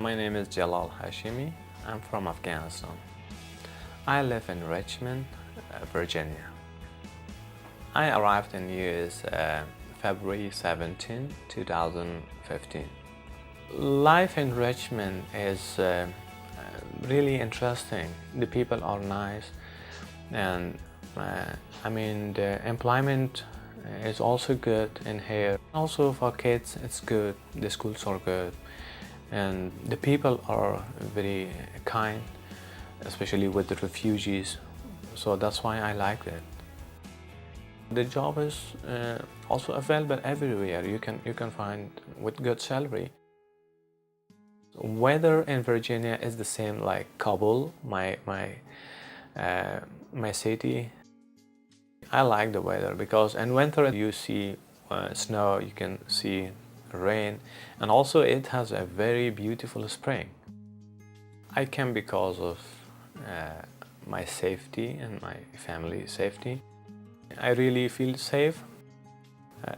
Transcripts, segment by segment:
My name is Jalal Hashimi. I'm from Afghanistan. I live in Richmond, Virginia. I arrived in US February 17, 2015. Life in Richmond is really interesting. The people are nice, and the employment is also good in here. Also for kids, it's good. The schools are good, and the people are very kind, especially with the refugees. So that's why I like it. The job is also available everywhere. You can find with good salary. Weather in Virginia is the same like Kabul, my city. I like the weather because in winter you see snow, you can see rain, and also it has a very beautiful spring. I came because of my safety and my family safety. I really feel safe,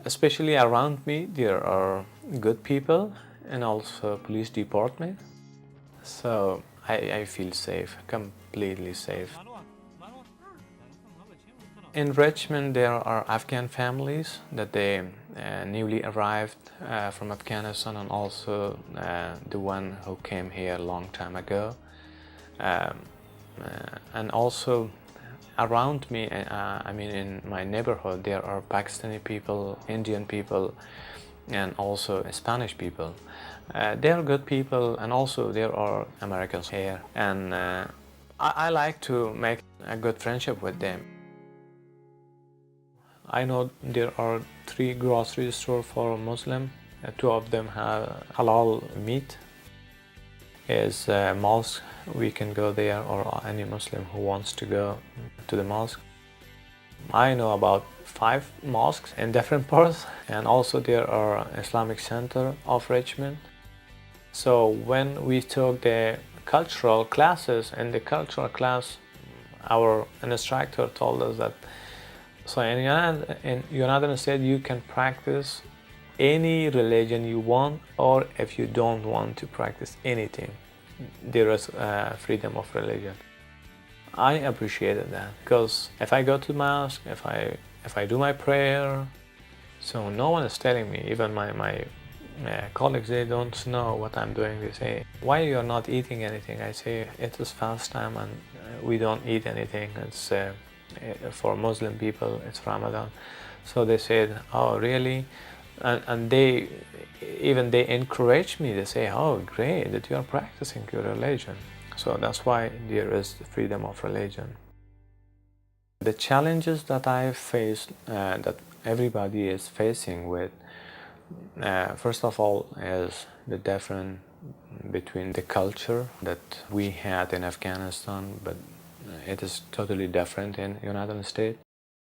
especially around me there are good people and also police department. So I feel safe, completely safe. In Richmond, there are Afghan families that they newly arrived from Afghanistan, and also the one who came here a long time ago. And also around me, in my neighborhood, there are Pakistani people, Indian people, and also Spanish people. They are good people, and also there are Americans here. And I like to make a good friendship with them. I know there are 3 grocery stores for Muslim. 2 of them have halal meat. Is mosque, we can go there, or any Muslim who wants to go to the mosque. I know about 5 mosques in different parts, and also there are Islamic Center of Richmond. So when we took the cultural classes, in the cultural class, our instructor told us that in United States you can practice any religion you want, or if you don't want to practice anything, there is freedom of religion. I appreciated that because if I go to mosque, if I do my prayer, so no one is telling me. Even my colleagues, they don't know what I'm doing. They say, "Why you're not eating anything?" I say, "It is fast time and we don't eat anything. It's for Muslim people, it's Ramadan." So they said, "Oh, really?" And they encourage me. They say, "Oh, great that you are practicing your religion." So that's why there is freedom of religion. The challenges that I faced, that everybody is facing with, first of all, is the difference between the culture that we had in Afghanistan, but it is totally different in United States.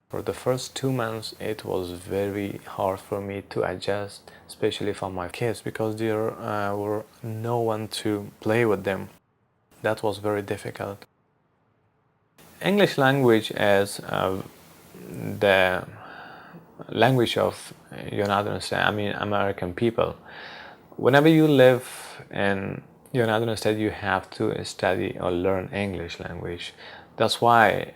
For the first 2 months, it was very hard for me to adjust, especially for my kids, because there were no one to play with them. That was very difficult. English language is the language of United States, American people. Whenever you live in United States, you have to study or learn English language. That's why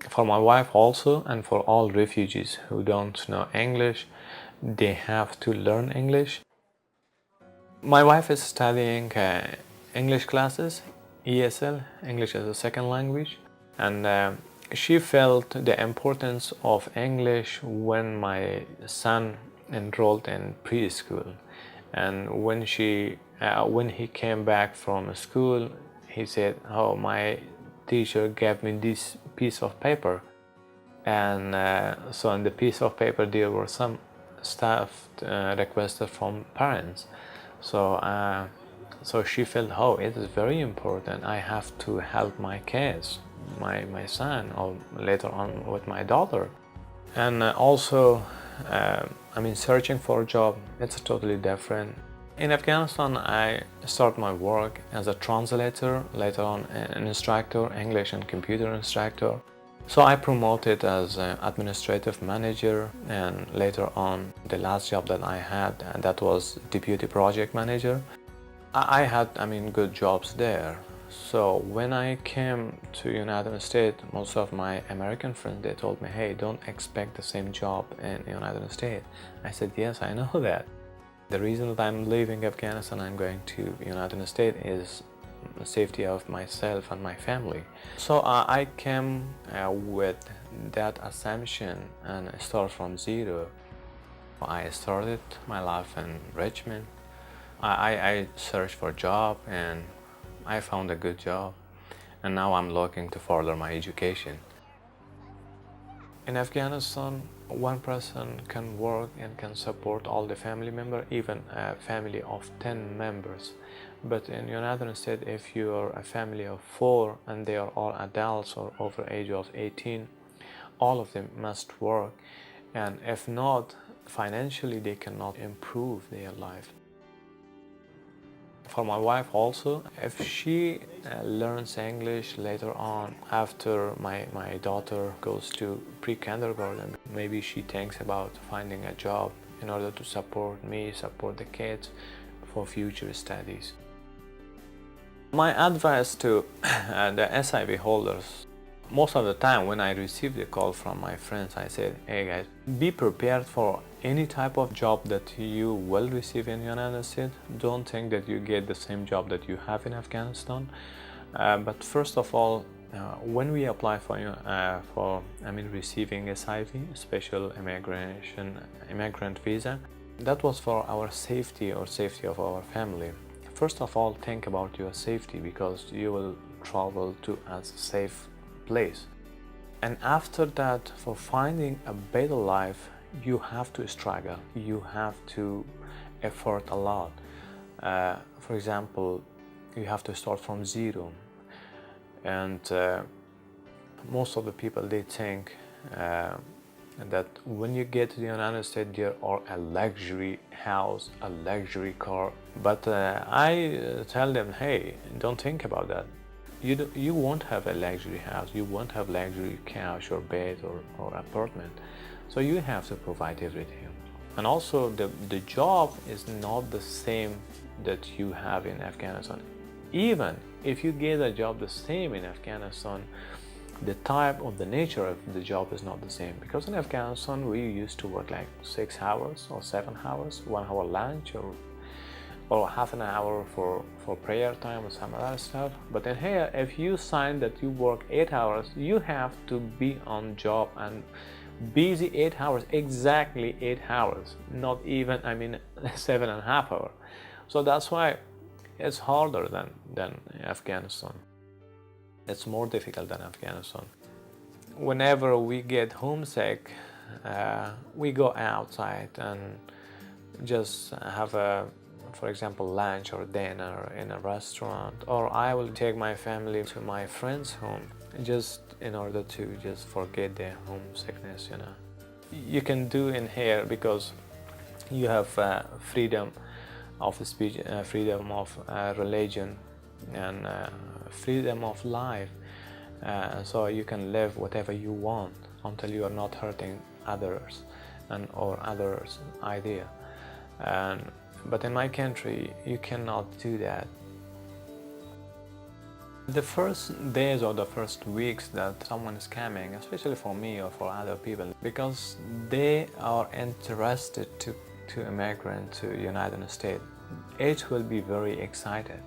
for my wife also, and for all refugees who don't know English, they have to learn English. My wife is studying English classes, ESL, English as a second language, and she felt the importance of English when my son enrolled in preschool. And when he came back from school, he said, "Oh, my teacher gave me this piece of paper," and so on the piece of paper there were some stuff requested from parents. So she felt, "Oh, it is very important. I have to help my kids, my son, or later on with my daughter." And also, searching for a job, it's totally different. In Afghanistan, I started my work as a translator, later on an instructor, English and computer instructor. So I promoted as an administrative manager, and later on the last job that I had, that was deputy project manager. I had, good jobs there. So when I came to United States, most of my American friends, they told me, hey, don't expect the same job in United States. I said, yes, I know that. The reason that I'm leaving Afghanistan, I'm going to United States, is the safety of myself and my family. So I came with that assumption and start from zero. I started my life in Richmond. I searched for a job and I found a good job, and now I'm looking to further my education. In Afghanistan, one person can work and can support all the family members, even a family of 10 members. But in United States, if you are a family of 4 and they are all adults or over age of 18, all of them must work. And if not, financially they cannot improve their life. For my wife also, if she learns English later on, after my daughter goes to pre-kindergarten, maybe she thinks about finding a job in order to support me, support the kids for future studies. My advice to the SIV holders, most of the time when I receive the call from my friends, I said, hey guys, be prepared for any type of job that you will receive in the United States. Don't think that you get the same job that you have in Afghanistan. But first of all, when we apply for receiving SIV, Special Immigrant Visa, that was for our safety or safety of our family. First of all, think about your safety, because you will travel to a safe place. And after that, for finding a better life, you have to struggle, you have to effort a lot. For example, you have to start from zero. And most of the people, they think that when you get to the United States, there are a luxury house, a luxury car. But I tell them, hey, don't think about that. You won't have a luxury house, you won't have luxury couch or bed or apartment. So you have to provide everything. And also the job is not the same that you have in Afghanistan. Even if you get a job the same in Afghanistan, the type or the nature of the job is not the same. Because in Afghanistan, we used to work like 6 hours or 7 hours, 1 hour lunch or half an hour for prayer time or some other stuff. But in here, if you sign that you work 8 hours, you have to be on job and busy 8 hours, exactly 8 hours, not even 7.5 hours. So that's why it's harder than Afghanistan. It's more difficult than Afghanistan. Whenever we get homesick, we go outside and just have for example, lunch or dinner in a restaurant, or I will take my family to my friend's home just in order to just forget their homesickness. You can do in here because you have freedom of speech, freedom of religion, and freedom of life. So you can live whatever you want until you are not hurting others or others' idea. But in my country, you cannot do that. The first days or the first weeks that someone is coming, especially for me or for other people, because they are interested to immigrate to United States, it will be very excited.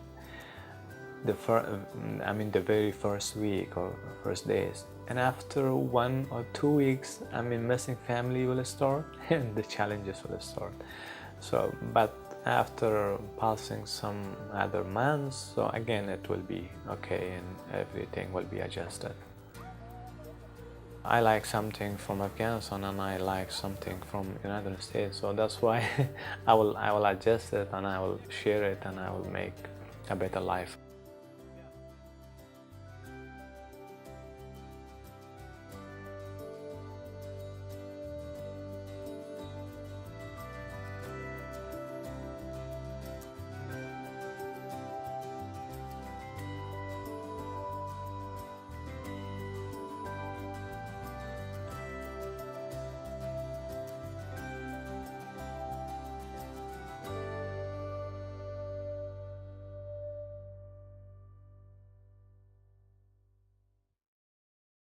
The very first week or first days. And after 1 or 2 weeks, missing family will start and the challenges will start. So, but after passing some other months, so again it will be okay and everything will be adjusted. I like something from Afghanistan and I like something from United States, so that's why I will adjust it and I will share it and I will make a better life.